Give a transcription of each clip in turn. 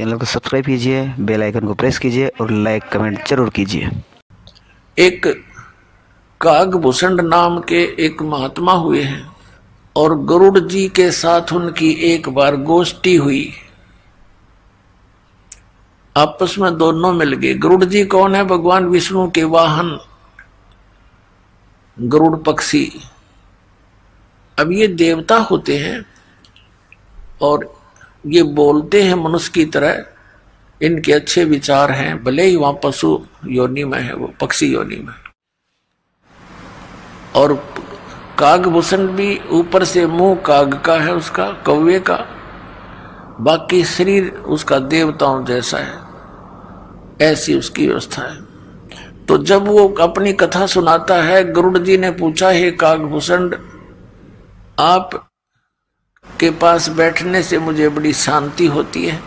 Channel को subscribe कीजिए, bell icon को प्रेस कीजिए और लाइक कमेंट जरूर कीजिए। एक कागभूषण नाम के एक महात्मा हुए हैं और गरुड़ जी के साथ उनकी एक बार गोष्ठी हुई। आपस में दोनों मिल गए। गरुड़ जी कौन है? भगवान विष्णु के वाहन गरुड़ पक्षी। अब ये देवता होते हैं और ये बोलते हैं मनुष्य की तरह, इनके अच्छे विचार हैं, भले ही वहां पशु योनि में है, वो पक्षी योनि में। और कागभूषण भी ऊपर से मुंह काग का है, उसका कौवे का, बाकी शरीर उसका देवताओं जैसा है, ऐसी उसकी व्यवस्था है। तो जब वो अपनी कथा सुनाता है, गरुड़ जी ने पूछा, हे कागभूषण, आप के पास बैठने से मुझे बड़ी शांति होती है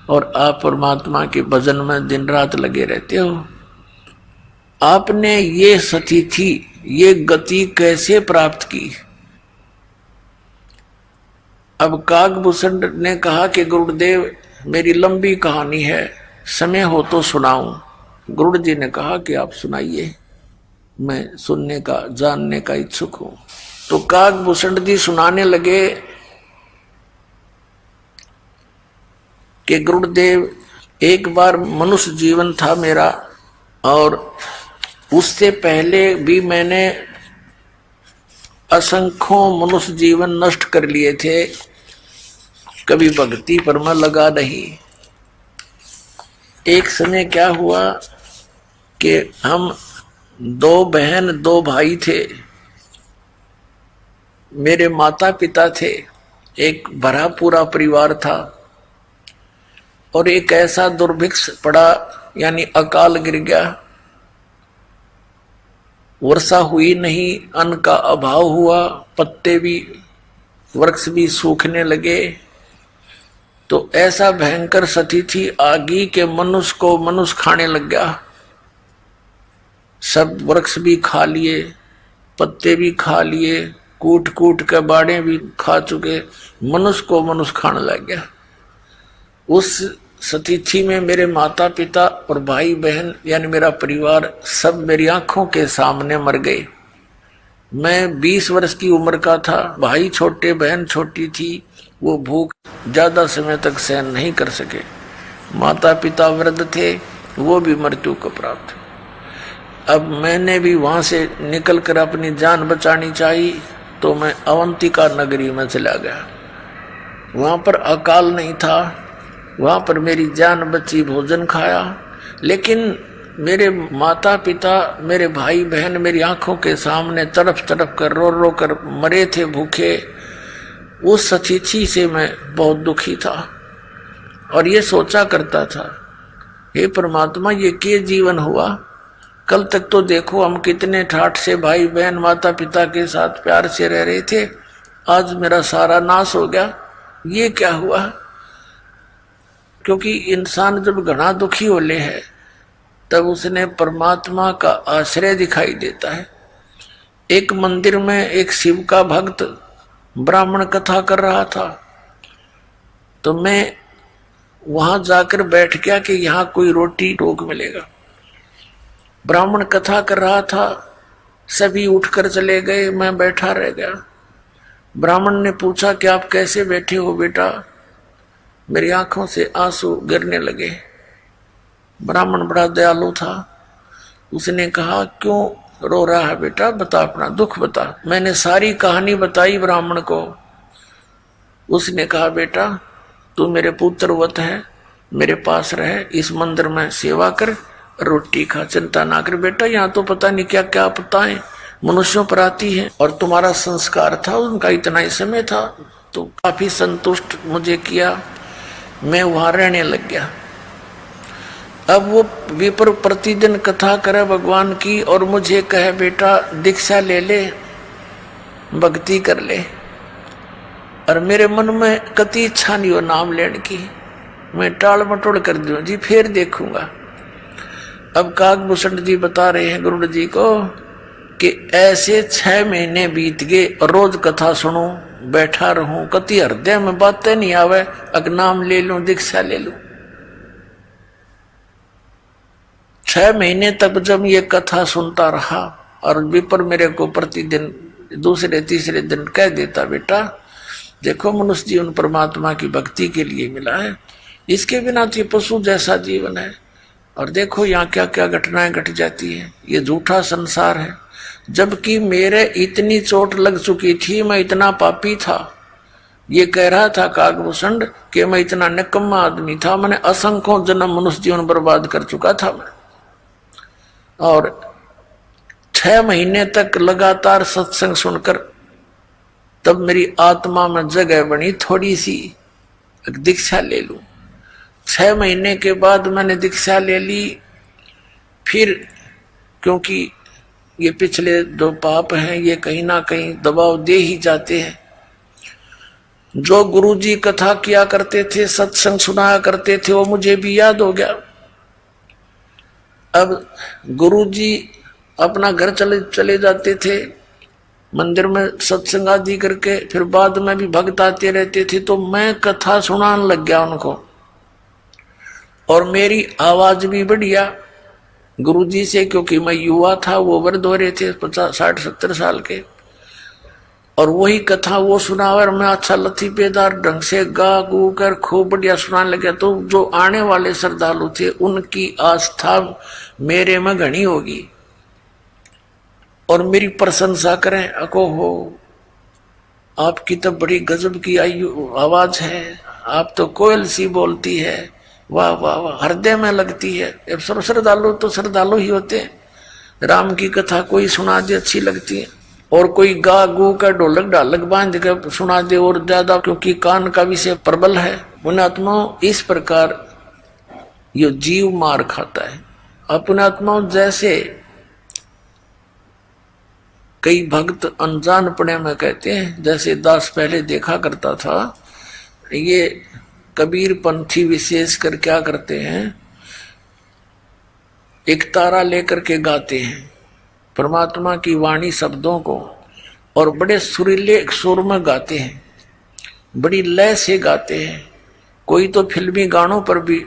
और आप परमात्मा के भजन में दिन रात लगे रहते हो। आपने ये स्थिति, ये गति कैसे प्राप्त की? अब कागभूषण ने कहा कि गुरुदेव, मेरी लंबी कहानी है, समय हो तो सुनाऊं। गरुड़ जी ने कहा कि आप सुनाइए, मैं सुनने का, जानने का इच्छुक हूं। तो कागभूषण जी सुनाने लगे कि गुरुदेव, एक बार मनुष्य जीवन था मेरा और उससे पहले भी मैंने असंख्यों मनुष्य जीवन नष्ट कर लिए थे, कभी भक्ति पर मैं लगा नहीं। एक समय क्या हुआ कि हम 2 बहन 2 भाई थे, मेरे माता पिता थे, एक भरा पूरा परिवार था और एक ऐसा दुर्भिक्ष पड़ा, यानी अकाल गिर गया, वर्षा हुई नहीं, अन्न का अभाव हुआ, पत्ते भी, वृक्ष भी सूखने लगे। तो ऐसा भयंकर स्थिति आ गई कि मनुष्य को मनुष्य खाने लग गया। सब वृक्ष भी खा लिए, पत्ते भी खा लिए, कूट कूट के बाड़े भी खा चुके, मनुष्य को मनुष्य खाने लग गया। उस स्थिति में मेरे माता पिता और भाई बहन, यानी मेरा परिवार, सब मेरी आंखों के सामने मर गए। मैं 20 वर्ष की उम्र का था, भाई छोटे, बहन छोटी थी, वो भूख ज्यादा समय तक सहन नहीं कर सके। माता पिता वृद्ध थे, वो भी मृत्यु को प्राप्त। अब मैंने भी वहां से निकलकर अपनी जान बचानी चाहिए, तो मैं अवंतिका नगरी में चला गया। वहां पर अकाल नहीं था, वहां पर मेरी जान बची, भोजन खाया, लेकिन मेरे माता पिता, मेरे भाई बहन मेरी आंखों के सामने तड़प तड़प कर, रो रो कर मरे थे भूखे। उस स्थिति से मैं बहुत दुखी था और ये सोचा करता था, हे परमात्मा, ये क्या जीवन हुआ? कल तक तो देखो हम कितने ठाठ से भाई बहन माता पिता के साथ प्यार से रह रहे थे, आज मेरा सारा नाश हो गया, ये क्या हुआ? क्योंकि इंसान जब घना दुखी होले है तब उसने परमात्मा का आश्रय दिखाई देता है। एक मंदिर में एक शिव का भक्त ब्राह्मण कथा कर रहा था, तो मैं वहां जाकर बैठ गया कि यहाँ कोई रोटी टोक मिलेगा। ब्राह्मण कथा कर रहा था, सभी उठकर चले गए, मैं बैठा रह गया। ब्राह्मण ने पूछा कि आप कैसे बैठे हो बेटा? मेरी आंखों से आंसू गिरने लगे। ब्राह्मण बड़ा दयालु था, उसने कहा, क्यों रो रहा है बेटा, बता, अपना दुख बता। मैंने सारी कहानी बताई ब्राह्मण को। उसने कहा, बेटा तू मेरे पुत्रवत है, मेरे पास रहे, इस मंदिर में सेवा कर, रोटी खा, चिंता ना कर बेटा, यहाँ तो पता नहीं क्या क्या आपदाएं मनुष्यों पर आती है, और तुम्हारा संस्कार था, उनका इतना ही समय था, तो काफी संतुष्ट मुझे किया, मैं वहां रहने लग गया। अब वो विप्र प्रतिदिन कथा करे भगवान की और मुझे कहे, बेटा दीक्षा ले ले, भक्ति कर ले, और मेरे मन में कति इच्छा नहीं हो नाम लेने की, मैं टाल मटोल कर दूं जी, फिर देखूंगा। अब कागभूषण जी बता रहे हैं गरुड़ जी को कि ऐसे 6 महीने बीत गए, रोज कथा सुनो, बैठा रहूं, कति हृदय में बातें नहीं आवे, अग नाम ले लूं, दीक्षा ले लूं। 6 महीने तक जब ये कथा सुनता रहा और विपर मेरे को प्रतिदिन दूसरे तीसरे दिन कह देता, बेटा देखो मनुष्य जीवन परमात्मा की भक्ति के लिए मिला है, इसके बिना तो ये पशु जैसा जीवन है, और देखो यहाँ क्या क्या घटनाएं घट जाती है, ये झूठा संसार है। जबकि मेरे इतनी चोट लग चुकी थी, मैं इतना पापी था, ये कह रहा था कागभूषण कि मैं इतना निकम्मा आदमी था, मैंने असंख्यों जन्म मनुष्य जीवन बर्बाद कर चुका था मैं। और 6 महीने तक लगातार सत्संग सुनकर तब मेरी आत्मा में जगह बनी, थोड़ी सी दीक्षा ले लूं। 6 महीने के बाद मैंने दीक्षा ले ली। फिर क्योंकि ये पिछले 2 पाप हैं, ये कहीं ना कहीं दबाव दे ही जाते हैं। जो गुरुजी कथा किया करते थे, सत्संग सुनाया करते थे, वो मुझे भी याद हो गया। अब गुरुजी अपना घर चले जाते थे, मंदिर में सत्संग आदि करके, फिर बाद में भी भक्त आते रहते थे, तो मैं कथा सुनाने लग गया उनको, और मेरी आवाज भी बढ़िया गुरुजी से, क्योंकि मैं युवा था, वो वृद्ध हो रहे थे 50-60-70 साल के, और वही कथा वो सुना, और मैं अच्छा लतीफेदार ढंग से गा गू कर खूब बढ़िया सुनाने लगा। तो जो आने वाले श्रद्धालु थे उनकी आस्था मेरे में घनी होगी और मेरी प्रशंसा करें, अको हो आपकी तो बड़ी गजब की आवाज है, आप तो कोयल सी बोलती है, वाह वाह वाह, हृदय में लगती है। अब सब श्रद्धालु तो श्रद्धालु ही होते हैं, राम की कथा कोई सुना दे अच्छी लगती है, और कोई गा गू का ढोलक ढालक बांध कर सुना दे और ज्यादा, क्योंकि कान का विषय प्रबल है। पुण्यात्माओं, इस प्रकार ये जीव मार खाता है। अपनात्माओं, जैसे कई भक्त अनजानपने में कहते हैं, जैसे दास पहले देखा करता था, ये कबीर पंथी विशेष कर क्या करते हैं, एक तारा लेकर के गाते हैं परमात्मा की वाणी शब्दों को, और बड़े सुरीले सुर में गाते हैं, बड़ी लय से गाते हैं। कोई तो फिल्मी गानों पर भी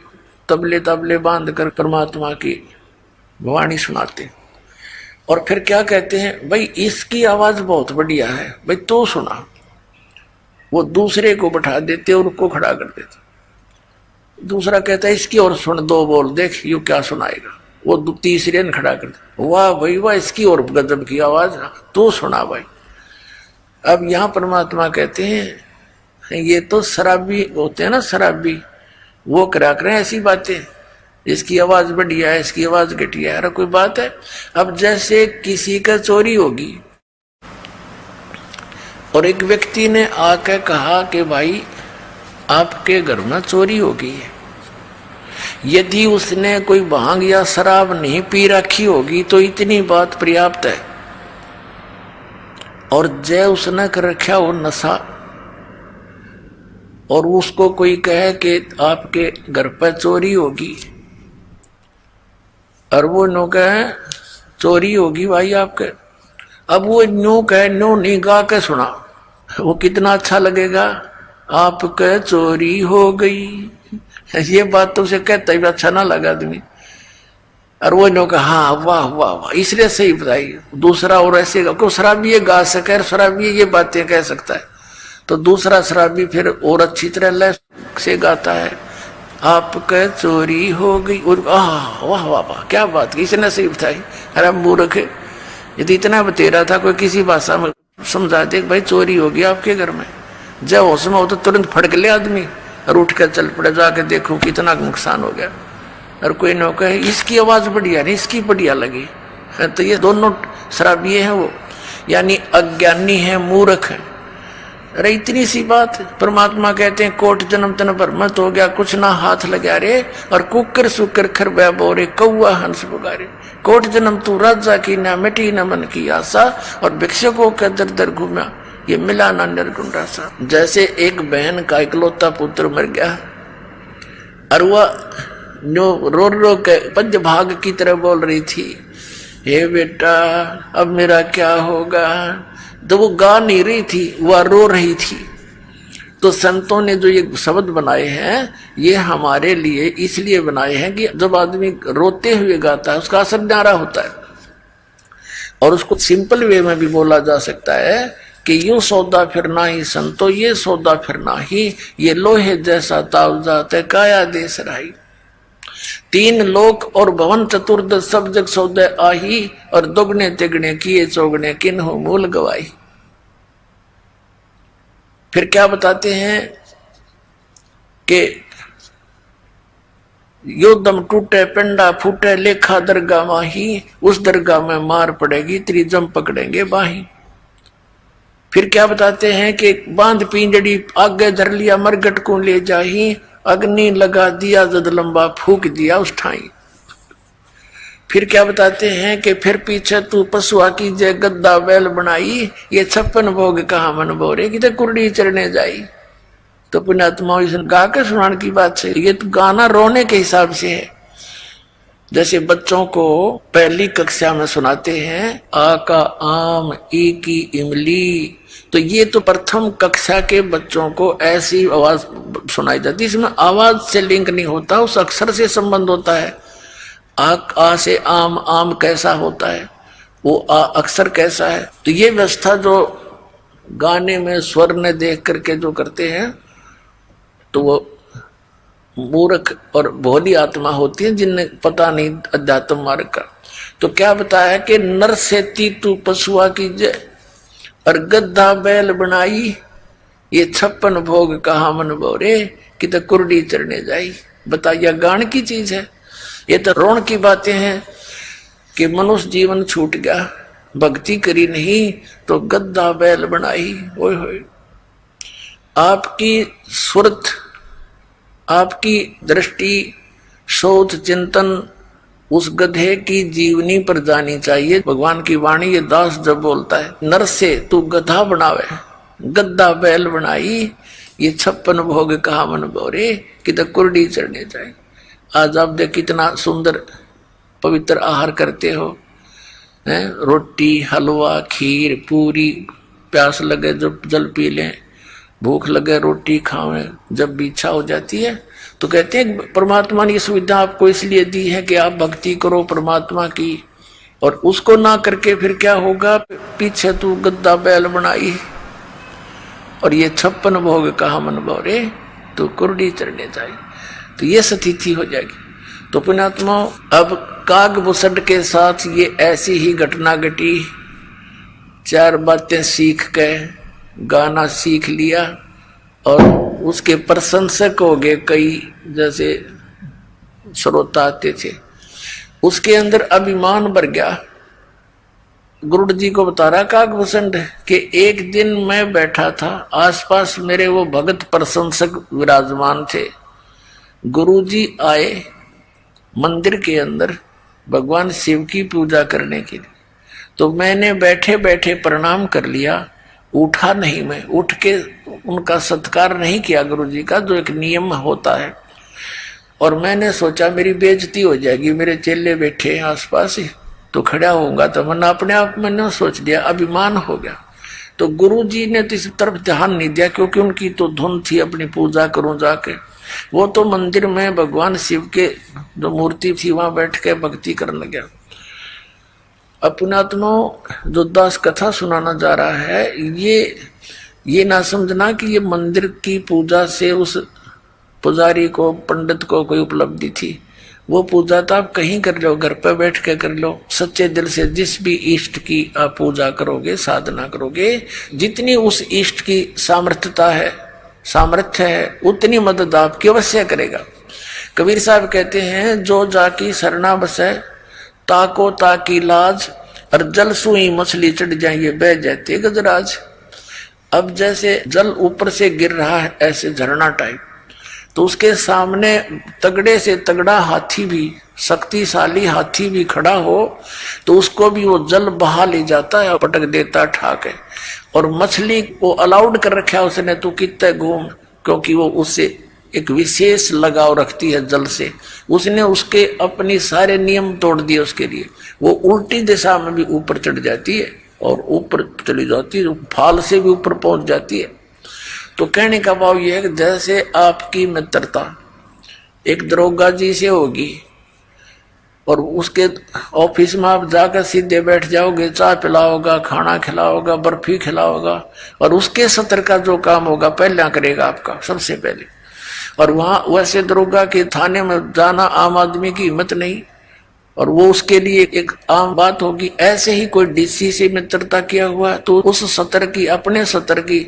तबले तबले बांध कर परमात्मा की वाणी सुनाते हैं, और फिर क्या कहते हैं, भाई इसकी आवाज बहुत बढ़िया है, भाई तो सुना। वो दूसरे को बैठा देते और उसको खड़ा कर देते, दूसरा कहता है इसकी और सुन, 2 बोल देख यू क्या सुनाएगा, वो तीसरे ने खड़ा कर दे, वाह भाई वाह, इसकी और गजब की आवाज, तू सुना भाई। अब यहाँ परमात्मा कहते हैं ये तो शराबी होते हैं ना, शराबी, वो करा करें ऐसी बातें, इसकी आवाज बढ़िया है, इसकी आवाज घटिया है, अरे कोई बात है। अब जैसे किसी का चोरी होगी और एक व्यक्ति ने आके कहा कि भाई आपके घर में चोरी हो गई है, यदि उसने कोई भांग या शराब नहीं पी रखी होगी तो इतनी बात पर्याप्त है, और जय उसने कर रखा वो नशा, और उसको कोई कहे कि आपके घर पर चोरी होगी, और वो नो कहे चोरी होगी भाई आपके, अब वो नो कहे, नो नहीं गा के सुना, वो कितना अच्छा लगेगा, आपके चोरी हो गई, ये बात तो उसे कहता ही अच्छा ना लगा आदमी, और वो नो कहा हाँ वाह वाह वाह, इसलिए सही बताई। दूसरा और ऐसे क्यों शराबी ये गा सके, शराबी ये बातें कह सकता है, तो दूसरा शराबी फिर और अच्छी तरह लय से गाता है, आपके चोरी हो गई, और वाह वाह वाह क्या बात की, इसने सही बताई। अरे मूर्ख, यदि इतना बतेरा था, कोई किसी भाषा में समझा दे भाई चोरी होगी आपके घर में, जब होश में हो तो तुरंत फड़क ले आदमी और उठ कर चल पड़े, जाके देखो कितना नुकसान हो गया। और कोई न कहे इसकी आवाज बढ़िया नहीं, इसकी बढ़िया लगी, तो ये दोनों शराबी हैं वो, यानी अज्ञानी है, मूर्ख है। अरे इतनी सी बात, परमात्मा कहते हैं कोट जन्म तन भ्रमत हो गया, कुछ ना हाथ लगा रे, और कुकर सुकर खर बोरे कौआ हंस पुकारे, कोट जन्म तू राजा की ना मिटी न मन की आशा, और भिक्षुकों के दर दर घूमा, ये मिला ना निर्गुण रासा। जैसे एक बहन का इकलौता पुत्र मर गया, और वह रो रो के पंच भाग की तरह बोल रही थी, हे बेटा अब मेरा क्या होगा, तो वो गा नहीं रही थी, वह रो रही थी। तो संतों ने जो ये शब्द बनाए हैं ये हमारे लिए इसलिए बनाए हैं कि जब आदमी रोते हुए गाता है उसका असर न्यारा होता है। और उसको सिंपल वे में भी बोला जा सकता है कि यूं सौदा फिरना ही संतो, ये सौदा फिरना ही, ये लोहे जैसा ताव जाते काया देश राही। तीन लोक और भवन चतुर्दश सब जग सौदे आही, और दुगने तिगने किए चौगने किन्हु मूल गवाही। फिर क्या बताते हैं कि यो दम टूटे पिंडा फूटे लेखा दरगाह माही, उस दरगाह में मार पड़ेगी त्रिजम पकड़ेंगे बाही। फिर क्या बताते हैं कि बांध पिंजड़ी आगे धर लिया मरगट को ले जाही, अग्नि लगा दिया जद लंबा फूक दिया उस ठाई। फिर क्या बताते हैं कि फिर पीछे तू पशुआ की जय गद्दा बैल बनाई, ये 56 भोग कहा मन बोरे कि तो कुर्डी चढ़ने जाई। तो पुण्यात्मा गा के सुनाने की बात से, ये तो गाना रोने के हिसाब से है। जैसे बच्चों को पहली कक्षा में सुनाते हैं आ का आम ई की इमली, तो ये तो प्रथम कक्षा के बच्चों को ऐसी आवाज सुनाई जाती है, इसमें आवाज से लिंक नहीं होता, उस अक्षर से संबंध होता है। आ से आम, आम कैसा होता है, वो आ अक्षर कैसा है। तो ये व्यवस्था जो गाने में स्वर ने देख करके जो करते हैं तो वो मूर्ख और भोली आत्मा होती है जिन्हें पता नहीं अध्यात्म मार्ग का। तो क्या बताया कि नर से तू पशुआ की जय, और गद्दा बैल बनाई, ये 56 भोग कहा मन बोरे कि तो कुर्डी चढ़ने जाई। बताइए गान की चीज है, ये तो रोण की बातें हैं कि मनुष्य जीवन छूट गया, भक्ति करी नहीं तो गद्दा बैल बनाई। ओए होए, आपकी सुरत, आपकी दृष्टि, शोध, चिंतन उस गधे की जीवनी पर जानी चाहिए। भगवान की वाणी ये दास जब बोलता है नर से तू गधा बनावे, गद्दा बैल बनाई, ये 56 भोग कहा मन बोरे कि तो कुर्डी चढ़ने जाए। आज आप देख कितना सुंदर पवित्र आहार करते हो, हैं? रोटी, हलवा, खीर, पूरी, प्यास लगे जब जल पी लें, भूख लगे रोटी खावें, जब भी इच्छा हो जाती है तो कहते हैं परमात्मा ने ये सुविधा आपको इसलिए दी है कि आप भक्ति करो परमात्मा की। और उसको ना करके फिर क्या होगा, पीछे तू गद्दा बैल बनाई और ये 56 भोग कहा मन बोरे तो कुर्डी चढ़ने जाए। तो ये स्थिति हो जाएगी। तो पुण्यात्मा अब काग बुसड के साथ ये ऐसी ही घटना घटी। 4 बातें सीख के गाना सीख लिया और उसके प्रशंसक हो गए कई, जैसे श्रोता आते थे, उसके अंदर अभिमान भर गया। गुरुड़ जी को बता रहा कागभूषण कि एक दिन मैं बैठा था, आसपास मेरे वो भगत प्रशंसक विराजमान थे। गुरुजी आए मंदिर के अंदर भगवान शिव की पूजा करने के लिए, तो मैंने बैठे बैठे प्रणाम कर लिया, उठा नहीं, मैं उठ के उनका सत्कार नहीं किया गुरुजी का, जो एक नियम होता है। और मैंने सोचा मेरी बेइज्जती हो जाएगी, मेरे चेले बैठे हैं आसपास ही, तो खड़ा होऊंगा, तो मैंने अपने आप मैंने सोच लिया, अभिमान हो गया। तो गुरुजी ने तो इस तरफ ध्यान नहीं दिया, क्योंकि उनकी तो धुन थी अपनी पूजा करूं जाके। वो तो मंदिर में भगवान शिव के जो मूर्ति थी वहां बैठ के भक्ति करने गया। अपनात्मा जो दास कथा सुनाना जा रहा है, ये ना समझना कि ये मंदिर की पूजा से उस पुजारी को, पंडित को कोई उपलब्धि थी। वो पूजा तो आप कहीं कर लो, घर पर बैठ के कर लो, सच्चे दिल से जिस भी इष्ट की आप पूजा करोगे, साधना करोगे, जितनी उस इष्ट की सामर्थ्य है उतनी मदद आपकी अवश्य करेगा। कबीर साहब कहते हैं जो जाकी सरना बसे ताको ताकी लाज, और जल सुई मछली चढ़ जाइए बह जाते गजराज। अब जैसे जल ऊपर से गिर रहा है ऐसे झरना टाइप, तो उसके सामने तगड़े से तगड़ा हाथी भी, शक्तिशाली हाथी भी खड़ा हो तो उसको भी वो जल बहा ले जाता है और पटक देता ठाके। और मछली को अलाउड कर रखा है उसने, तो कितने घूम, क्योंकि वो उससे एक विशेष लगाव रखती है जल से। उसने उसके अपनी सारे नियम तोड़ दिए उसके लिए, वो उल्टी दिशा में भी ऊपर चढ़ जाती है। और ऊपर चली जाती है, फाल से भी ऊपर पहुंच जाती है। तो कहने का भाव यह है कि जैसे आपकी मित्रता एक दरोगा जी से होगी और उसके ऑफिस में आप जाकर सीधे बैठ जाओगे, चाय पिलाओगा, खाना खिलाओगा, बर्फी खिलाओगा, और उसके सत्र का जो काम होगा पहले करेगा आपका सबसे पहले। और वहां वैसे दरोगा के थाने में जाना आम आदमी की हिम्मत नहीं, और वो उसके लिए एक आम बात होगी। ऐसे ही कोई डीसी से मित्रता किया हुआ तो उस सत्र की, अपने सत्र की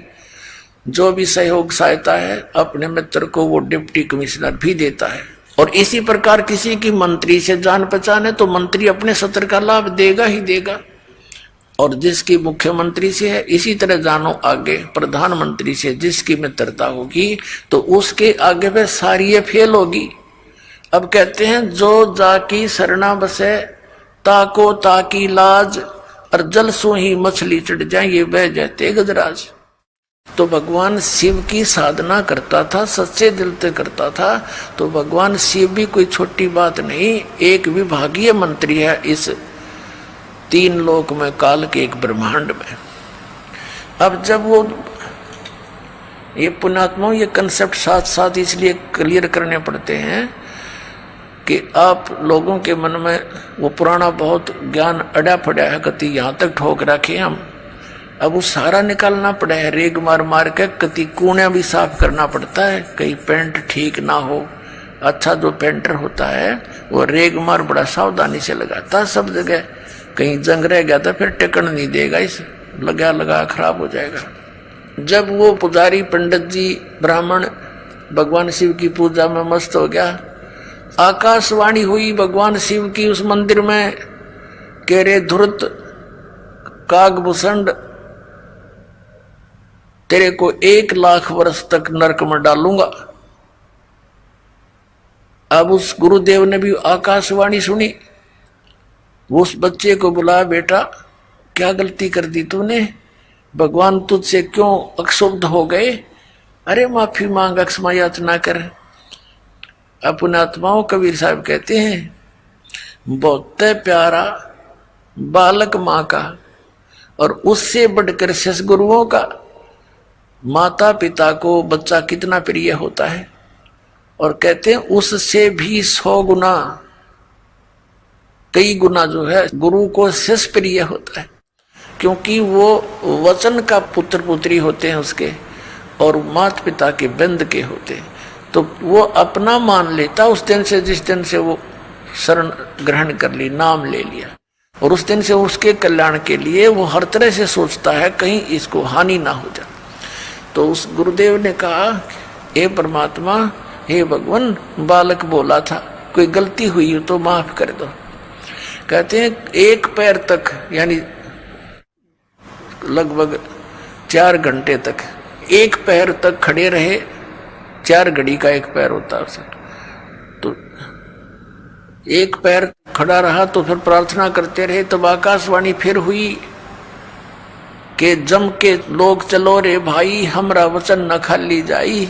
जो भी सहयोग सहायता है अपने मित्र को वो डिप्टी कमिश्नर भी देता है। और इसी प्रकार किसी की मंत्री से जान पहचान है तो मंत्री अपने सत्र का लाभ देगा ही देगा। और जिसकी मुख्यमंत्री से है, इसी तरह जानो आगे प्रधानमंत्री से जिसकी मित्रता होगी तो उसके आगे पे सारी ये फेल होगी। अब कहते हैं जो जाकी शरणा बसे ताको ताकी लाज, और जल सो ही मछली चढ़ जाए ये बह जाते गजराज। तो भगवान शिव की साधना करता था, सच्चे दिल से करता था। तो भगवान शिव भी कोई छोटी बात नहीं, एक विभागीय मंत्री है इस 3 लोक में, काल के एक ब्रह्मांड में। अब जब वो ये पुण्यात्माओं ये कंसेप्ट साथ साथ इसलिए क्लियर करने पड़ते हैं कि आप लोगों के मन में वो पुराना बहुत ज्ञान अड़ा पड़ा है, कति यहाँ तक ठोक रखे हम। अब वो सारा निकालना पड़ा है, रेग मार मार के कति कूणा भी साफ करना पड़ता है, कहीं पेंट ठीक ना हो। अच्छा जो पेंटर होता है वो रेग मार बड़ा सावधानी से लगाता है सब जगह, कहीं जंग रह गया तो फिर टिकन नहीं देगा, इस लगा लगा खराब हो जाएगा। जब वो पुजारी पंडित जी ब्राह्मण भगवान शिव की पूजा में मस्त हो गया, आकाशवाणी हुई भगवान शिव की उस मंदिर में, कह रे धुरत कागभूषण तेरे को 1 लाख वर्ष तक नरक में डालूंगा। अब उस गुरुदेव ने भी आकाशवाणी सुनी, वो उस बच्चे को बुलाया, बेटा क्या गलती कर दी तूने, भगवान तुझसे क्यों अक्षुब्ध हो गए, अरे माफी मांग, अक्षमा याचना कर। अपने आत्माओं कबीर साहब कहते हैं बहुत प्यारा बालक माँ का, और उससे बढ़कर ससगुरुओं का। माता पिता को बच्चा कितना प्रिय होता है, और कहते हैं उससे भी 100 गुना, कई गुना जो है गुरु को शिष्य प्रिय होता है, क्योंकि वो वचन का पुत्र पुत्री होते हैं उसके, और माता पिता के बंद के होते हैं। तो वो अपना मान लेता उस दिन से, जिस दिन से वो शरण ग्रहण कर ली, नाम ले लिया, और उस दिन से उसके कल्याण के लिए वो हर तरह से सोचता है कहीं इसको हानि ना हो जाए। तो उस गुरुदेव ने कहा, हे परमात्मा, हे भगवान, बालक बोला था, कोई गलती हुई हो तो माफ कर दो। कहते हैं 1 पैर तक, यानी लगभग 4 घंटे तक 1 पैर तक खड़े रहे। 4 घड़ी का 1 पैर होता है उसे, तो 1 पैर खड़ा रहा तो फिर प्रार्थना करते रहे। तब आकाशवाणी फिर हुई कि जम के लोग चलो रे भाई, हमरा वचन न खाली जाई।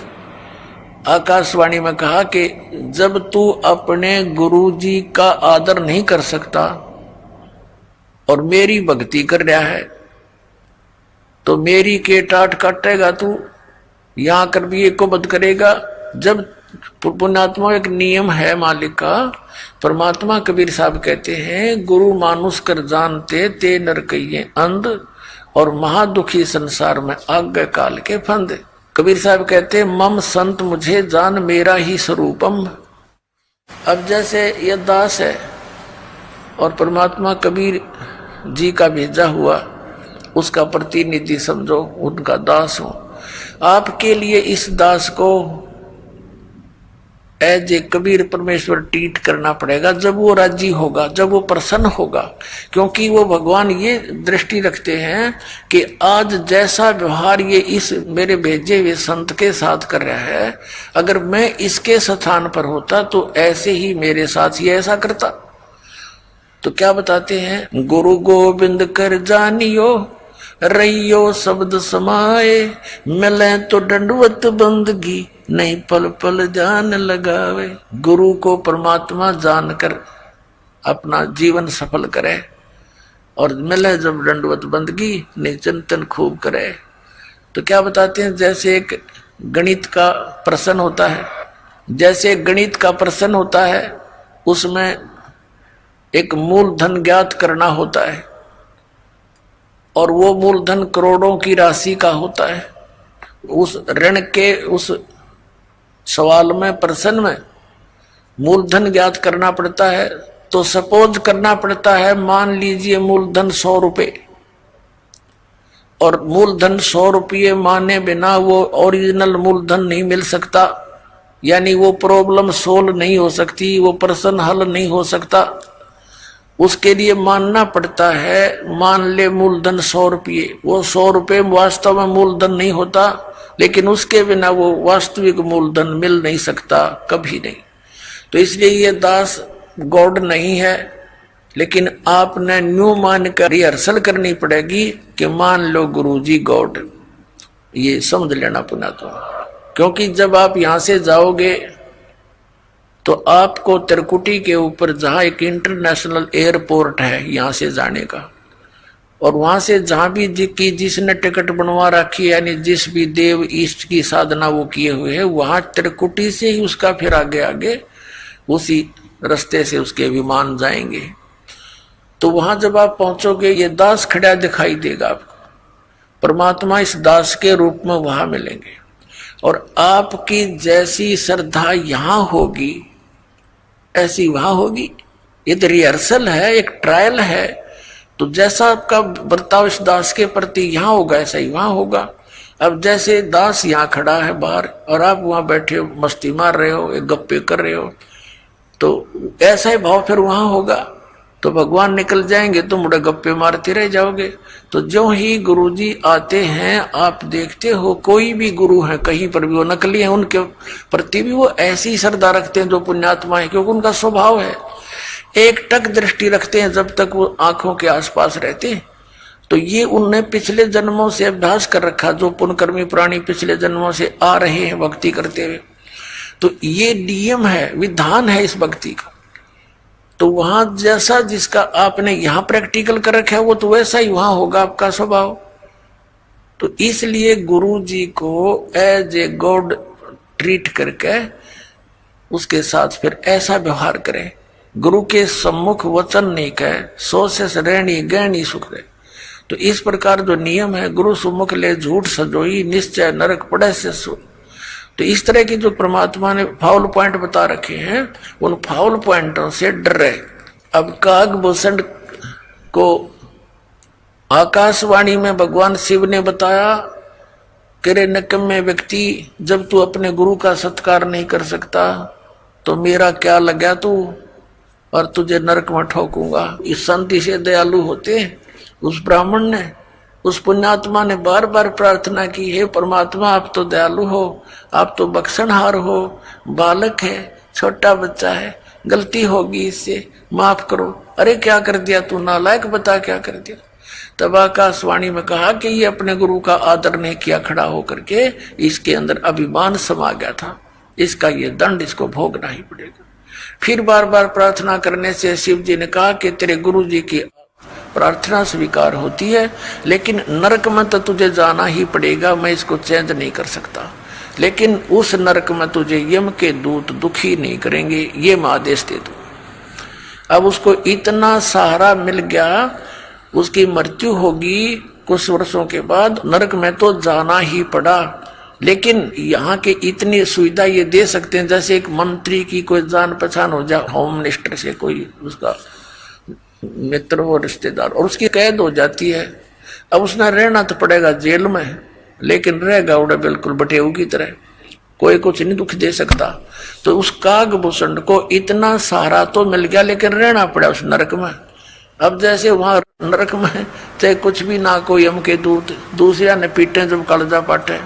आकाशवाणी में कहा कि जब तू अपने गुरु जी का आदर नहीं कर सकता और मेरी भक्ति कर रहा है तो मेरी के टाट काटेगा तू, यहां कर भी एक को बद करेगा। जब पुण्यात्मा एक नियम है मालिक का, परमात्मा कबीर साहब कहते हैं, गुरु मानुष कर जानते ते नर कहिए अंध, और महादुखी संसार में आज्ञा काल के फंद। कबीर साहब कहते हैं, मम संत मुझे जान मेरा ही स्वरूपम। अब जैसे ये दास है और परमात्मा कबीर जी का भेजा हुआ उसका प्रतिनिधि समझो, उनका दास हो। आपके लिए इस दास को एज ए कबीर परमेश्वर ट्रीट करना पड़ेगा जब वो राजी होगा, जब वो प्रसन्न होगा। क्योंकि वो भगवान ये दृष्टि रखते हैं कि आज जैसा व्यवहार ये इस मेरे भेजे हुए संत के साथ कर रहा है, अगर मैं इसके स्थान पर होता तो ऐसे ही मेरे साथ ये ऐसा करता। तो क्या बताते हैं, गुरु गोविंद कर जानियो रहियो शब्द समाए, मिले तो दंडवत बंदगी नहीं पल पल जान लगावे। गुरु को परमात्मा जानकर अपना जीवन सफल करे, और मिले जब दंडवत बंदगी ने चिंतन खूब करे। तो क्या बताते हैं, जैसे एक गणित का प्रश्न होता है, जैसे गणित का प्रश्न होता है उसमें एक मूलधन ज्ञात करना होता है और वो मूलधन करोड़ों की राशि का होता है। उस ऋण के उस सवाल में प्रश्न में मूलधन ज्ञात करना पड़ता है। तो सपोज करना पड़ता है, मान लीजिए मूलधन 100 रुपये, और मूलधन 100 रुपये माने बिना वो ओरिजिनल मूलधन नहीं मिल सकता, यानी वो प्रॉब्लम सोल्व नहीं हो सकती, वो प्रश्न हल नहीं हो सकता। उसके लिए मानना पड़ता है, मान ले मूलधन 100 रुपये, वो 100 रुपये वास्तव में मूलधन नहीं होता, लेकिन उसके बिना वो वास्तविक मूलधन मिल नहीं सकता, कभी नहीं। तो इसलिए ये दास गॉड नहीं है, लेकिन आपने न्यू मान कर रिहर्सल करनी पड़ेगी कि मान लो गुरुजी गॉड, ये समझ लेना पुनः। तो क्योंकि जब आप यहां से जाओगे तो आपको त्रिकुटी के ऊपर जहां एक इंटरनेशनल एयरपोर्ट है यहां से जाने का, और वहां से जहां भी जिसने टिकट बनवा रखी है, यानी जिस भी देव ईष्ट की साधना वो किए हुए है, वहां त्रिकुटी से ही उसका फिर आगे आगे उसी रास्ते से उसके विमान जाएंगे। तो वहां जब आप पहुंचोगे ये दास खड़ा दिखाई देगा आपको, परमात्मा इस दास के रूप में वहां मिलेंगे, और आपकी जैसी श्रद्धा यहां होगी ऐसी वहां होगी। ये तो रिहर्सल है, एक ट्रायल है। तो जैसा आपका बर्ताव इस दास के प्रति यहां होगा ऐसा ही वहां होगा। अब जैसे दास यहाँ खड़ा है बाहर और आप वहां बैठे हो, मस्ती मार रहे हो, एक गप्पे कर रहे हो, तो ऐसा ही भाव फिर वहां होगा। तो भगवान निकल जाएंगे, तुम मुड़े गप्पे मारते रह जाओगे। तो जो ही गुरुजी आते हैं, आप देखते हो कोई भी गुरु है कहीं पर भी वो नकली है, उनके प्रति भी वो ऐसी श्रद्धा रखते हैं जो पुण्यात्मा है, क्योंकि उनका स्वभाव है। एक टक दृष्टि रखते हैं जब तक वो आंखों के आसपास रहते हैं। तो ये उनने पिछले जन्मों से अभ्यास कर रखा, जो पुण्यकर्मी प्राणी पिछले जन्मों से आ रहे हैं भक्ति करते हुए। तो ये नियम है, विधान है इस भक्ति का। तो वहां जैसा जिसका आपने यहां प्रैक्टिकल कर रखा है वो तो वैसा ही वहां होगा आपका स्वभाव। तो इसलिए गुरु जी को एज ए गॉड ट्रीट करके उसके साथ फिर ऐसा व्यवहार करें। गुरु के सम्मुख वचन नहीं कहे, सो से रहनी गहनी सुख रहे। तो इस प्रकार जो नियम है, गुरु सम्मुख ले झूठ सजोई, निश्चय नरक पड़े से सो। तो इस तरह की जो परमात्मा ने फाउल पॉइंट बता रखे हैं, उन फाउल पॉइंटों से डर रहे। अब कागभूषण को आकाशवाणी में भगवान शिव ने बताया कि रे निकम्मे व्यक्ति, जब तू अपने गुरु का सत्कार नहीं कर सकता तो मेरा क्या लगा तू, और तुझे नरक में ठोकूंगा। इस संति से दयालु होते उस ब्राह्मण ने, उस पुण्यात्मा ने बार बार प्रार्थना की, हे परमात्मा आप तो दयालु हो, आप तो बख्शनहार हो, बालक है, छोटा बच्चा है, गलती होगी, इससे माफ करो। अरे क्या कर दिया तू नालायक, बता क्या कर दिया। तब आकाशवाणी में कहा कि ये अपने गुरु का आदर नहीं किया, खड़ा होकर के इसके अंदर अभिमान समा गया था, इसका ये दंड इसको भोगना ही पड़ेगा। फिर बार बार प्रार्थना करने से शिव जी ने कहा कि तेरे गुरु जी की प्रार्थना स्वीकार होती है, लेकिन नरक में तो तुझे जाना ही पड़ेगा, मैं इसको चेंज नहीं कर सकता। लेकिन उस नरक में तुझे यम के दूत दुखी नहीं करेंगे, ये मैं आदेश दे दूं। अब उसको इतना सहारा मिल गया, उसकी मृत्यु होगी कुछ वर्षों के बाद, नरक में तो जाना ही पड़ा। लेकिन यहाँ के इतनी सुविधा ये दे सकते हैं, जैसे एक मंत्री की कोई जान पहचान हो जाए, होम मिनिस्टर से कोई उसका मित्र हो, रिश्तेदार, और उसकी कैद हो जाती है। अब उसने रहना तो पड़ेगा जेल में, लेकिन रहेगा उड़े बिल्कुल बटेऊ की तरह, कोई कुछ नहीं दुख दे सकता। तो उस कागभूषण को इतना सहारा तो मिल गया, लेकिन रहना पड़ा उस नरक में। अब जैसे वहां नरक में चाहे कुछ भी ना, कोई यम के दूत दूसरा ने पीटे जब कलजा पाटे,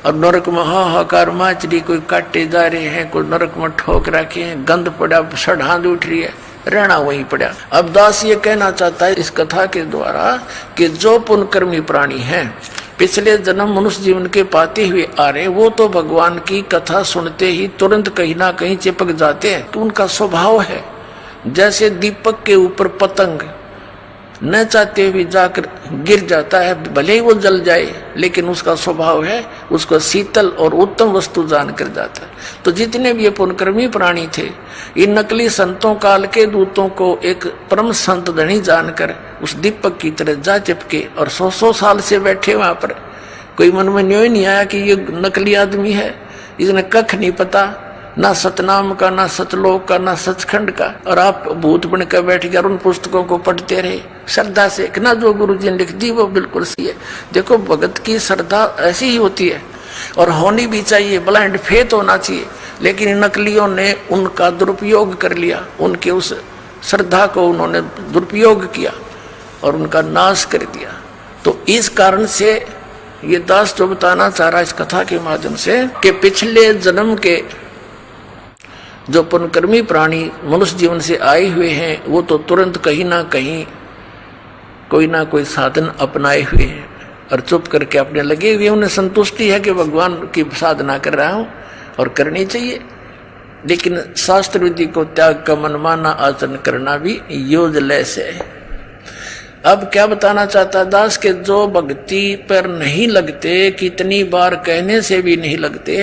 और नरक में हाहाकार माचरी, कोई काटे जा रहे हैं, कोई नरक में ठोक रखे हैं, गंध पड़ा, सड़ांध उठ रही है, रहना वहीं पड़ा। अब दास ये कहना चाहता है इस कथा के द्वारा कि जो पुण्यकर्मी प्राणी हैं, पिछले जन्म मनुष्य जीवन के पाते हुए आ रहे, वो तो भगवान की कथा सुनते ही तुरंत कहीं ना कहीं चिपक जाते हैं, कि उनका स्वभाव है। जैसे दीपक के ऊपर पतंग न चाहते हुए जाकर गिर जाता है, भले ही वो जल जाए, लेकिन उसका स्वभाव है उसको शीतल और उत्तम वस्तु जानकर जाता है। तो जितने भी ये पुण्यकर्मी प्राणी थे, इन नकली संतों काल के दूतों को एक परम संत धनी जानकर उस दीपक की तरह जा चिपके और 100 साल से बैठे वहां पर। कोई मन में न्योय नहीं आया कि ये नकली आदमी है, इसने कख नहीं पता, ना सतनाम का, ना सतलोक का, ना सचखंड का, और आप भूत बन कर बैठ गए और उन पुस्तकों को पढ़ते रहे श्रद्धा से कि ना जो गुरु जी ने लिख दी वो बिल्कुल सही है। देखो भगत की श्रद्धा ऐसी ही होती है और होनी भी चाहिए, ब्लाइंड फेथ होना चाहिए, लेकिन इन नकलियों ने उनका दुरुपयोग कर लिया, उनके उस श्रद्धा को उन्होंने दुरुपयोग किया और उनका नाश कर दिया। तो इस कारण से ये दास जो बताना चाह रहा है इस कथा के माध्यम से कि पिछले जन्म के जो पुण्यकर्मी प्राणी मनुष्य जीवन से आए हुए हैं, वो तो तुरंत कहीं ना कहीं कोई ना कोई साधन अपनाए हुए हैं और चुप करके अपने लगे हुए। उन्हें संतुष्टि है कि भगवान की साधना कर रहा हूँ और करनी चाहिए, लेकिन शास्त्र विधि को त्याग का मनमाना आचरण करना भी यूजलेस है। अब क्या बताना चाहता दास के जो भक्ति पर नहीं लगते, कितनी बार कहने से भी नहीं लगते,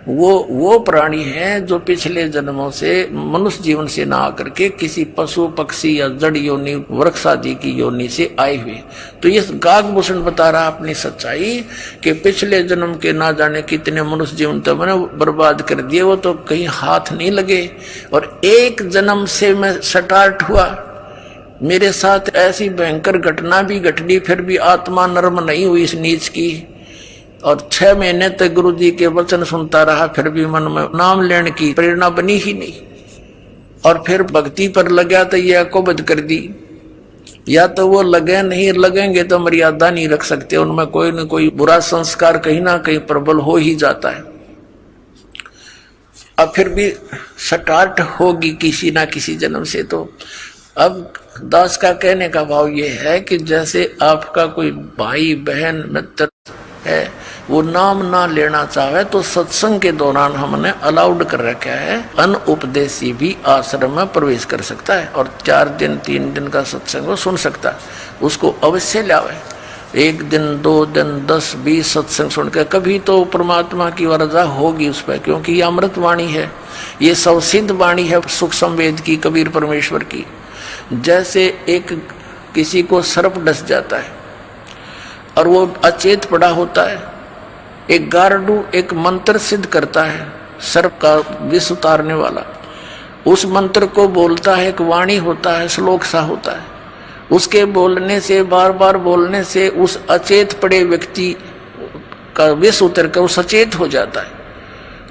वो प्राणी हैं जो पिछले जन्मों से मनुष्य जीवन से ना आकर के किसी पशु पक्षी या जड़ योनि वृक्ष आदि की योनि से आए हुए। तो ये काकभूषण बता रहा अपनी सच्चाई कि पिछले जन्म के ना जाने कितने मनुष्य जीवन तो मैंने बर्बाद कर दिए, वो तो कहीं हाथ नहीं लगे। और एक जन्म से मैं स्टार्ट हुआ, मेरे साथ ऐसी भयंकर घटना भी घटनी, फिर भी आत्मा नर्म नहीं हुई इस नीच की, और 6 महीने तक गुरु जी के वचन सुनता रहा, फिर भी मन में नाम लेने की प्रेरणा बनी ही नहीं। और फिर भक्ति पर लगा तो यह कुबद कर दी, या तो वो लगे नहीं, लगेंगे तो मर्यादा नहीं रख सकते, उनमें कोई न कोई बुरा संस्कार कहीं ना कहीं प्रबल हो ही जाता है। अब फिर भी स्टार्ट होगी किसी ना किसी जन्म से। तो अब दास का कहने का भाव ये है कि जैसे आपका कोई भाई बहन मित्र है, वो नाम ना लेना चाहे तो सत्संग के दौरान हमने अलाउड कर रखा है, अनउपदेशी भी आश्रम में प्रवेश कर सकता है और 4 दिन 3 दिन का सत्संग वो सुन सकता है। उसको अवश्य लावे, 1 दिन 2 दिन 10 20 सत्संग सुन के कभी तो परमात्मा की वरजा होगी उस पर, क्योंकि ये अमृत वाणी है, ये सवसिद्ध वाणी है सुख संवेद की, कबीर परमेश्वर की। जैसे एक किसी को सर्प डस जाता है और वो अचेत पड़ा होता है, एक गार्डू एक मंत्र सिद्ध करता है सर्प का विष उतारने वाला, उस मंत्र को बोलता है, एक वाणी होता है, श्लोक सा होता है, उसके बोलने से बार बार बोलने से उस अचेत पड़े व्यक्ति का विष उतर कर वो सचेत हो जाता है।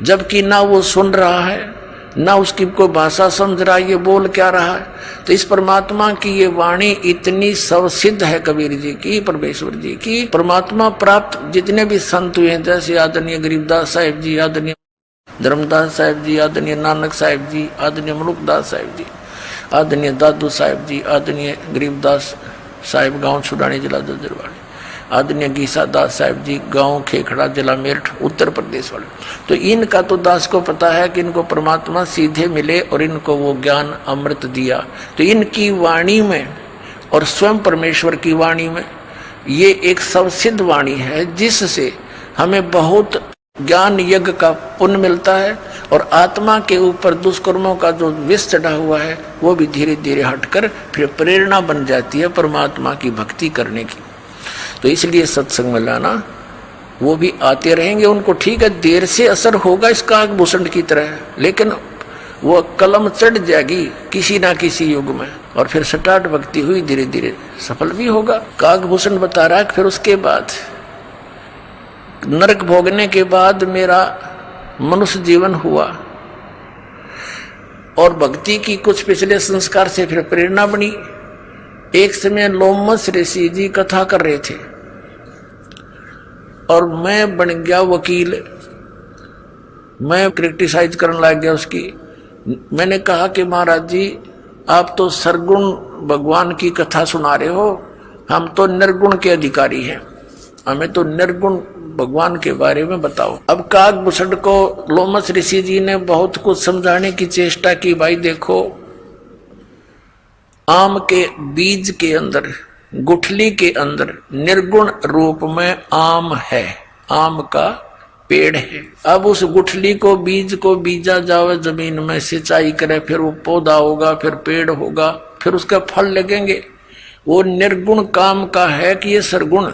जबकि ना वो सुन रहा है ना उसकी कोई भाषा समझ रहा है, ये बोल क्या रहा है। तो इस परमात्मा की ये वाणी इतनी सवसिद्ध है कबीर जी की, परमेश्वर जी की। परमात्मा प्राप्त जितने भी संत हुए हैं, जैसे आदरणीय गरीबदास साहिब जी, आदरणीय धर्मदास साहिब जी, आदरणीय नानक साहिब जी, आदरणीय मलुकदास साहिब जी, आदरणीय दादू साहिब जी, आदरणीय गरीबदास साहिब गांव छुड़ानी जिला दजरवाड़ी, आदरणीय गीसा दास साहिब जी गांव खेखड़ा जिला मेरठ उत्तर प्रदेश वाले। तो इनका तो दास को पता है कि इनको परमात्मा सीधे मिले और इनको वो ज्ञान अमृत दिया। तो इनकी वाणी में और स्वयं परमेश्वर की वाणी में ये एक सवसिद्ध वाणी है, जिससे हमें बहुत ज्ञान यज्ञ का पुण्य मिलता है और आत्मा के ऊपर दुष्कर्मों का जो विष चढ़ा हुआ है वो भी धीरे धीरे हटकर फिर प्रेरणा बन जाती है परमात्मा की भक्ति करने की। तो इसलिए सत्संग में लाना, वो भी आते रहेंगे, उनको ठीक है देर से असर होगा इसका काकभूषण की तरह, लेकिन वो कलम चढ़ जाएगी किसी ना किसी युग में और फिर स्टार्ट भक्ति हुई, धीरे धीरे सफल भी होगा। काकभूषण बता रहा है फिर उसके बाद नरक भोगने के बाद मेरा मनुष्य जीवन हुआ और भक्ति की कुछ पिछले संस्कार से फिर प्रेरणा बनी। एक समय लोमस ऋषि जी कथा कर रहे थे और मैं बन गया वकील, मैं क्रिटिसाइज करने लग गया उसकी। मैंने कहा कि महाराज जी आप तो सरगुण भगवान की कथा सुना रहे हो, हम तो निर्गुण के अधिकारी हैं, हमें तो निर्गुण भगवान के बारे में बताओ। अब काकभूषण को लोमस ऋषि जी ने बहुत कुछ समझाने की चेष्टा की, भाई देखो आम के बीज के अंदर, गुठली के अंदर निर्गुण रूप में आम है, आम का पेड़ है। अब उस गुठली को, बीज को बीजा जावे जमीन में, सिंचाई करे, फिर वो पौधा होगा, फिर पेड़ होगा, फिर उसका फल लगेंगे। वो निर्गुण काम का है कि ये सरगुण।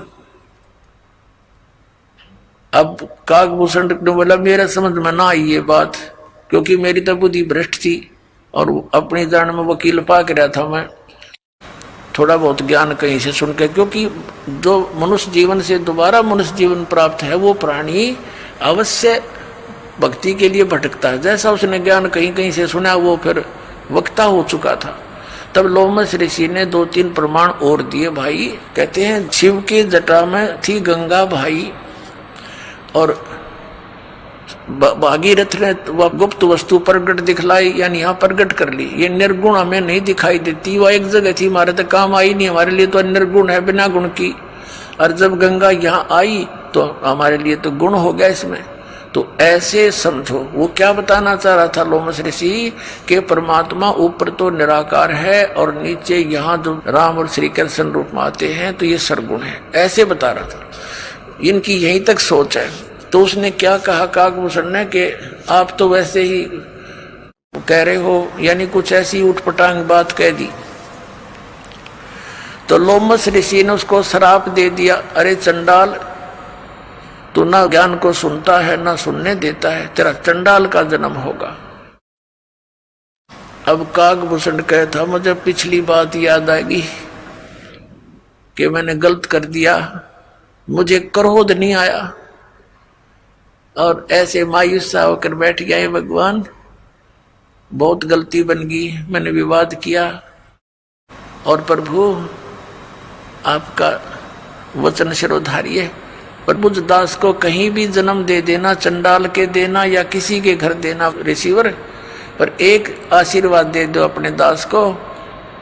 अब काकभूषण ने बोला मेरे समझ में ना आई ये बात, क्योंकि मेरी तो बुद्धि भ्रष्ट थी और अपनी जान में वकील पाक रहा था मैं, थोड़ा बहुत ज्ञान कहीं से सुन के। क्योंकि जो मनुष्य जीवन से दोबारा मनुष्य जीवन प्राप्त है वो प्राणी अवश्य भक्ति के लिए भटकता है। जैसा उसने ज्ञान कहीं कहीं से सुना वो फिर वक्ता हो चुका था। तब लोमस ऋषि ने 2-3 प्रमाण और दिए भाई। कहते हैं शिव की जटा में थी गंगा भाई, और भागीरथ ने वह गुप्त वस्तु प्रगट दिखलाई, यानी यहाँ प्रगट कर ली। ये निर्गुण हमें नहीं दिखाई देती, वह एक जगह थी, हमारे तो काम आई नहीं, हमारे लिए तो निर्गुण है बिना गुण की। और जब गंगा यहाँ आई तो हमारे लिए तो गुण हो गया इसमें। तो ऐसे समझो वो क्या बताना चाह रहा था लोमस ऋषि, कि परमात्मा ऊपर तो निराकार है और नीचे यहाँ जो राम और श्री कृष्ण रूप में आते हैं तो ये सरगुण है, ऐसे बता रहा था। इनकी यहीं तक सोच है। तो उसने क्या कहा काकभूषण ने कि आप तो वैसे ही कह रहे हो, यानी कुछ ऐसी उठपटांग बात कह दी। तो लोमस ऋषि ने उसको श्राप दे दिया, अरे चंडाल, तू ना ज्ञान को सुनता है ना सुनने देता है, तेरा चंडाल का जन्म होगा। अब काकभूषण कहता मुझे पिछली बात याद आएगी कि मैंने गलत कर दिया, मुझे क्रोध नहीं आया, और ऐसे मायूस सा होकर बैठ गया है भगवान, बहुत गलती बन गई, मैंने विवाद किया, और प्रभु आपका वचन शिरोधार्य है, पर मुझ दास को कहीं भी जन्म दे देना, चंडाल के देना या किसी के घर देना रिसीवर, पर एक आशीर्वाद दे दो अपने दास को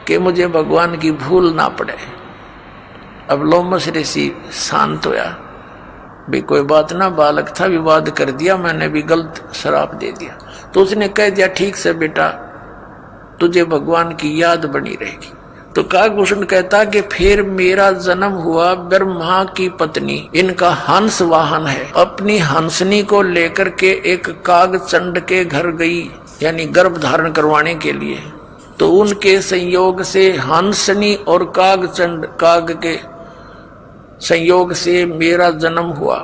कि मुझे भगवान की भूल ना पड़े। अब लोमस ऋषि शांत होया, भी कोई बात ना, बालक था, विवाद कर दिया, मैंने भी गलत श्राप दे दिया। तो उसने कह दिया ठीक से बेटा, तुझे भगवान की याद बनी रहेगी। तो काकभूषण कहता कि फिर मेरा जन्म हुआ, ब्रह्मा की पत्नी इनका हंस वाहन है, अपनी हंसनी को लेकर के एक कागचंड के घर गई, यानी गर्भ धारण करवाने के लिए। तो उनके संयोग से हंसनी और कागचंड, काग के संयोग से मेरा जन्म हुआ।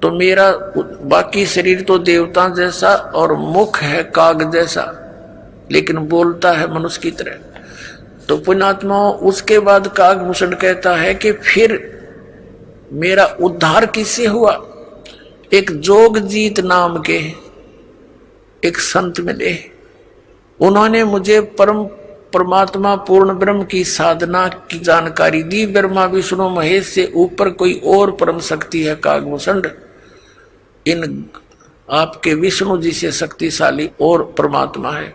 तो मेरा बाकी शरीर तो देवता जैसा और मुख है काग जैसा, लेकिन बोलता है मनुष्य की तरह। तो पुण्यात्मा उसके बाद काकभूषण कहता है कि फिर मेरा उद्धार किससे हुआ। एक जोगजीत नाम के एक संत मिले, उन्होंने मुझे परमात्मा पूर्ण ब्रह्म की साधना की जानकारी दी। ब्रह्मा विष्णु महेश से ऊपर कोई और परम शक्ति है काकभूषण, इन आपके विष्णु जी से शक्तिशाली और परमात्मा है,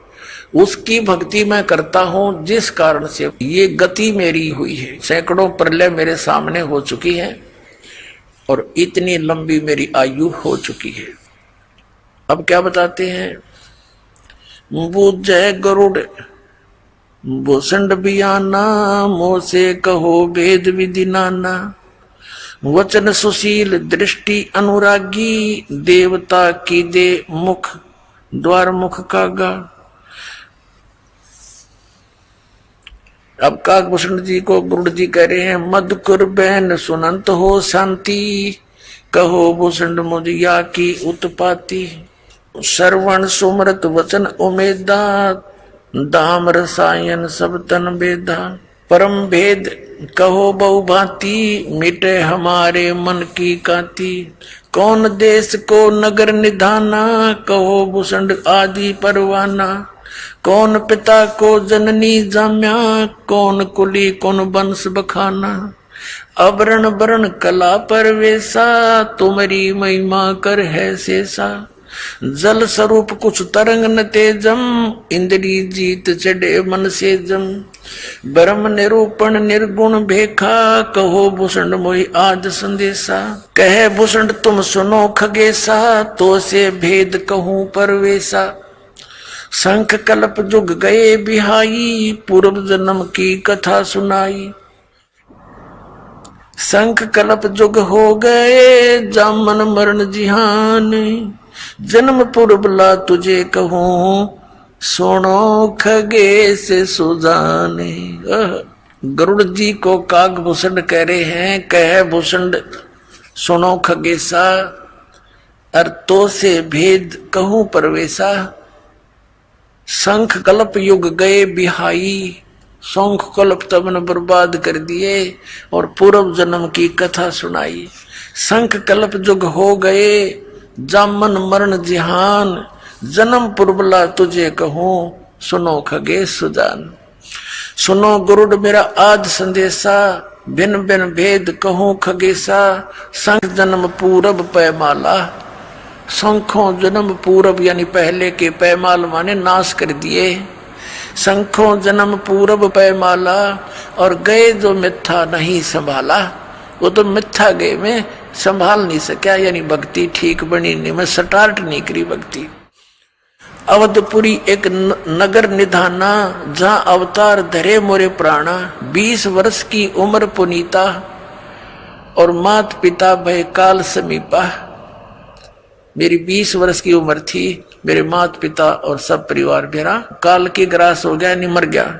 उसकी भक्ति मैं करता हूं, जिस कारण से ये गति मेरी हुई है। सैकड़ों प्रलय मेरे सामने हो चुकी है और इतनी लंबी मेरी आयु हो चुकी है। अब क्या बताते हैं, बुझे गरुड़ भूषण बियाना, मोह से कहो भेद विधि नाना, वचन सुशील दृष्टि अनुरागी, देवता की दे मुख द्वार मुख कागा। अब काकभूषण जी को गुरुड़ जी कह रहे हैं, मधुकुर बहन सुनंत हो शांति, कहो भूषण मुझिया की उत्पाती, श्रवण सुमृत वचन उमेदा, दाम रसायन सब तन बेदा, परम भेद कहो बहुभांति, मिटे हमारे मन की कांति, कौन देश को नगर निधाना, कहो भूषण आदि परवाना, कौन पिता को जननी जाम्या, कौन कुली कौन वंश बखाना, अवरण वरण कला परवेशा, तुम्हारी महिमा कर है शेषा, जल स्वरूप कुछ तरंग न तेजम, इंद्री जीत चढ़े मन से जम, ब्रह्म निरूपण निर्गुण भेखा, कहो भूषण मोहि आज संदेशा, कहे भूषण तुम सुनो खगेशा, तो से भेद कहूं परवेशा, शंख कल्प जुग गए बिहाई, पूर्व जन्म की कथा सुनाई। शंख कल्प जुग हो गए, जामन मरण जिहान, जन्म पूर्व ला तुझे कहूं, सुनो खगेश सुजाने। गरुड़ जी को कागभूषण कह रहे हैं, कह भूषण सुनो खगेशा, अर्थों से भेद कहूं परवेशा। शंख कल्प युग गए बिहाई, शंख कल्प तमन बर्बाद कर दिए और पूर्व जन्म की कथा सुनाई। शंख कल्प युग हो गए, जामन मरण जिहान, जन्म पूर्वला तुझे कहूं, सुनो खगेश सुजान। सुनो गरुड़ मेरा आज संदेशा, भिन्न भिन्न भेद कहूं खगेशा। शंख जन्म पूरब पैमाला, शंखों जन्म पूरब यानी पहले के पैमाल माने नाश कर दिए। शंखों जन्म पूरब पैमाला, और गए जो मिथ्या नहीं संभाला। वो तो मिथ्या गए में संभाल नहीं सका, यानी भक्ति ठीक बनी नहीं, मैं स्टार्ट नहीं करी भक्ति। अवधपुरी एक नगर निधाना, जहां अवतार धरे मोरे प्राणा। 20 वर्ष की उम्र पुनीता, और मात पिता भय काल समीपा। मेरी 20 वर्ष की उम्र थी, मेरे मात पिता और सब परिवार मेरा काल की ग्रास हो गया, नहीं मर गया।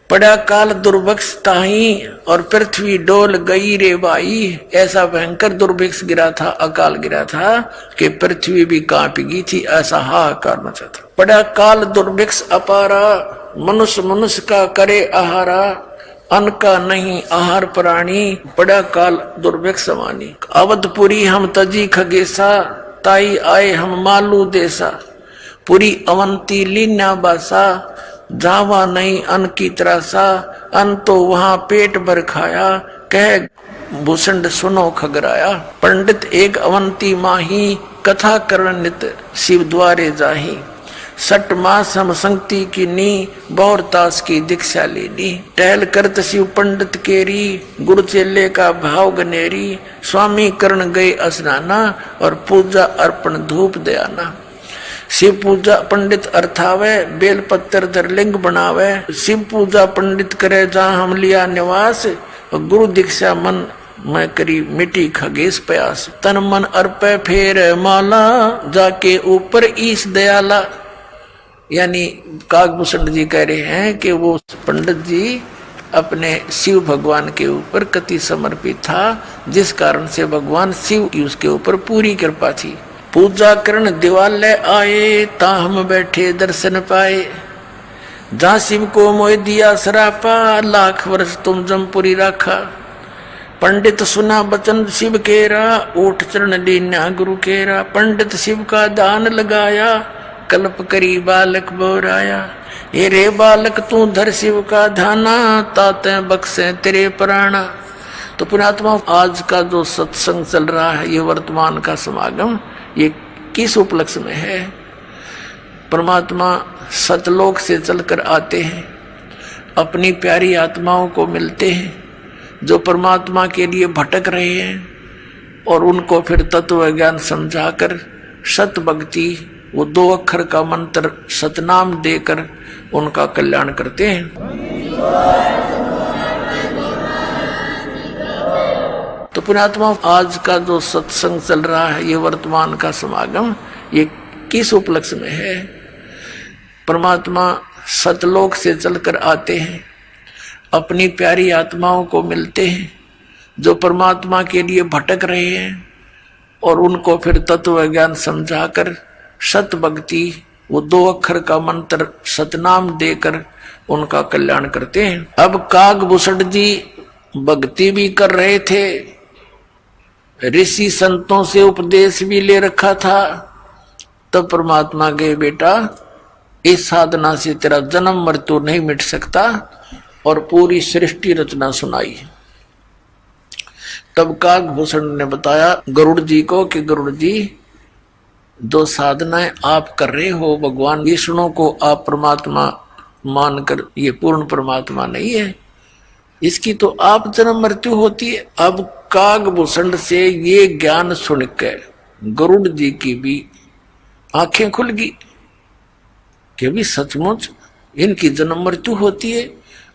पड़ा काल दुर्भिक्ष ताही, और पृथ्वी डोल गई रे बाई। ऐसा भयंकर दुर्भिक्ष गिरा था, अकाल गिरा था कि पृथ्वी भी कांप गई थी, ऐसा हाहाकार मचा था। पड़ा काल दुर्भिक्ष अपारा, मनुष्य मनुष्य का करे आहारा। अन्न का नहीं आहार प्राणी, पड़ा काल दुर्भिक्ष समानी। अवधपुरी हम तजी खगेशा, ताई आए हम मालू देसा। पूरी अवंती लीना बासा, जावा नहीं अन्न की त्रासा। अन्न तो वहां पेट भर खाया, कह भूषण सुनो खगराया। पंडित एक अवंती माही, कथा करण नित शिव द्वारे जाही। 6 मास हम संगति की नी, बहुरतास की दीक्षा लेनी। टहल करत शिव पंडित केरी, गुरु चेले का भाव गनेरी। स्वामी करण गए स्नाना, और पूजा अर्पण धूप दयाना। शिव पूजा पंडित अर्थावे, बेल पत्थर धर लिंग बनावे। शिव पूजा पंडित करे जहाँ हम लिया निवास, गुरु दीक्षा मन मैं करी मिटी खगेश प्यास। तन मन अर्पे फेर माला, जाके ऊपर ईश दयाला। यानी कागभूषण जी कह रहे हैं कि वो पंडित जी अपने शिव भगवान के ऊपर कति समर्पित था, जिस कारण से भगवान शिव की उसके ऊपर पूरी कृपा थी। पूजा करण दिवालय आए, ता हम बैठे दर्शन पाए। जहाँ शिव को मोह दिया सरापा, लाख वर्ष तुम जमपुरी राखा। पंडित सुना बचन शिव केरा, ओठ चरण लीन्या गुरु केरा। पंडित शिव का दान लगाया, कल्प करी बालक बोराया। हे रे बालक तू धर शिव का ध्याना, ताते बख्शे तेरे प्राणा। तो पुण्यात्मा, आज का जो सत्संग चल रहा है, ये वर्तमान का समागम, ये किस उपलक्ष्य में है? परमात्मा सतलोक से चलकर आते हैं, अपनी प्यारी आत्माओं को मिलते हैं जो परमात्मा के लिए भटक रहे हैं, और उनको फिर तत्व ज्ञान समझाकर सत भक्ति, वो 2 अक्षर का मंत्र सतनाम देकर उनका कल्याण करते हैं। तो पुण्यात्मा, आज का जो सत्संग चल रहा है, ये वर्तमान का समागम, ये किस उपलक्ष्य में है? परमात्मा सतलोक से चलकर आते हैं, अपनी प्यारी आत्माओं को मिलते हैं जो परमात्मा के लिए भटक रहे हैं, और उनको फिर तत्व ज्ञान समझाकर सत भक्ति, वो 2 अक्षर का मंत्र सतनाम देकर उनका कल्याण करते हैं। अब कागभूषण जी भक्ति भी कर रहे थे, ऋषि संतों से उपदेश भी ले रखा था। तब परमात्मा गए, बेटा इस साधना से तेरा जन्म मृत्यु नहीं मिट सकता, और पूरी सृष्टि रचना सुनाई। तब कागभूषण ने बताया गरुड़ जी को कि गरुड़ जी, जो साधनाएं आप कर रहे हो, भगवान विष्णु को आप परमात्मा मानकर, ये पूर्ण परमात्मा नहीं है, इसकी तो आप जन्म मृत्यु होती है। अब कागभूषण से ये ज्ञान सुनकर गरुड़ जी की भी आंखें खुल गई कि अभी सचमुच इनकी जन्म मृत्यु होती है।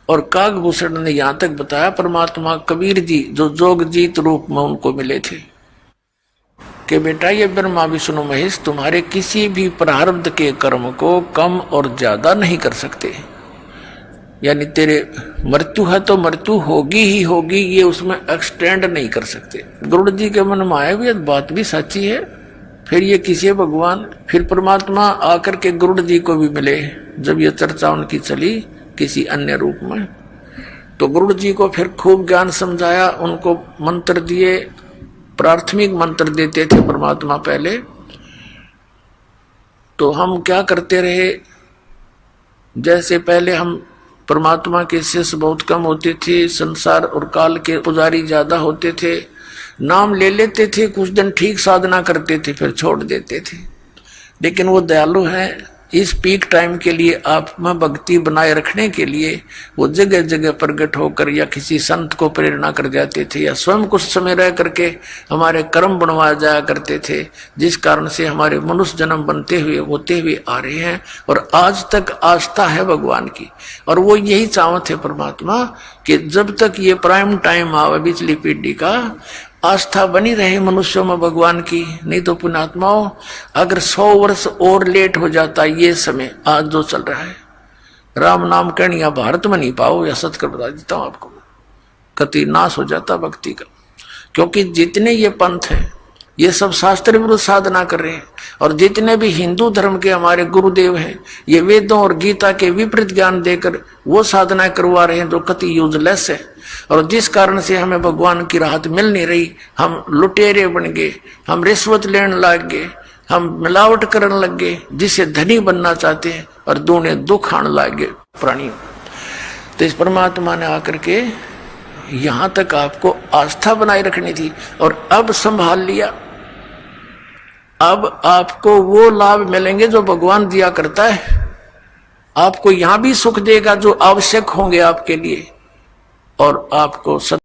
और काकभूषण ने यहां तक बताया परमात्मा कबीर जी जो जोगजीत रूप में उनको मिले थे कि बेटा ये ब्रह्मा विष्णु महेश तुम्हारे किसी भी प्रारब्ध के कर्म को कम और ज्यादा नहीं कर सकते। यानी तेरे मृत्यु है तो मृत्यु होगी ही होगी, ये उसमें एक्सटेंड नहीं कर सकते। गरुड़ जी के मन में आया भी बात भी सच्ची है। फिर ये किसी भगवान फिर परमात्मा आकर के गरुड़ जी को भी मिले जब ये चर्चा उनकी चली किसी अन्य रूप में। तो गरुड़ जी को फिर खूब ज्ञान समझाया, उनको मंत्र दिए, प्राथमिक मंत्र देते थे परमात्मा पहले। तो हम क्या करते रहे, जैसे पहले हम परमात्मा के शिष्य बहुत कम होते थे, संसार और काल के पुजारी ज्यादा होते थे, नाम ले लेते थे, कुछ दिन ठीक साधना करते थे फिर छोड़ देते थे। लेकिन वो दयालु हैं, इस पीक टाइम के लिए आप में भक्ति बनाए रखने के लिए वो जगह जगह प्रकट होकर या किसी संत को प्रेरणा कर जाते थे या स्वयं कुछ समय रह करके हमारे कर्म बनवा जाया करते थे, जिस कारण से हमारे मनुष्य जन्म बनते हुए होते हुए आ रहे हैं और आज तक आस्था है भगवान की। और वो यही चाहते थे परमात्मा कि जब तक ये प्राइम टाइम आवे पिछली पीढ़ी का, आस्था बनी रहे मनुष्यों में भगवान की। नहीं तो पुण्यात्माओं अगर 100 वर्ष और लेट हो जाता ये समय आज जो चल रहा है, राम नाम करणिया भारत में नहीं पाओ, या सच कर बता देता हूं आपको, कति नाश हो जाता भक्ति का। क्योंकि जितने ये पंथ हैं ये सब शास्त्र विरुद्ध साधना कर रहे हैं, और जितने भी हिंदू धर्म के हमारे गुरुदेव हैं ये वेदों और गीता के विपरीत ज्ञान देकर वो साधना करवा रहे हैं जो कति यूजलेस है। और जिस कारण से हमें भगवान की राहत मिल नहीं रही, हम लुटेरे बन गए, हम रिश्वत लेने लग गए, हम मिलावट करने लग गए, जिससे धनी बनना चाहते हैं और दूने दुख आने लग गए प्राणियों। तो इस परमात्मा ने आकर के यहां तक आपको आस्था बनाए रखनी थी और अब संभाल लिया। अब आपको वो लाभ मिलेंगे जो भगवान दिया करता है। आपको यहां भी सुख देगा जो आवश्यक होंगे आपके लिए, और आपको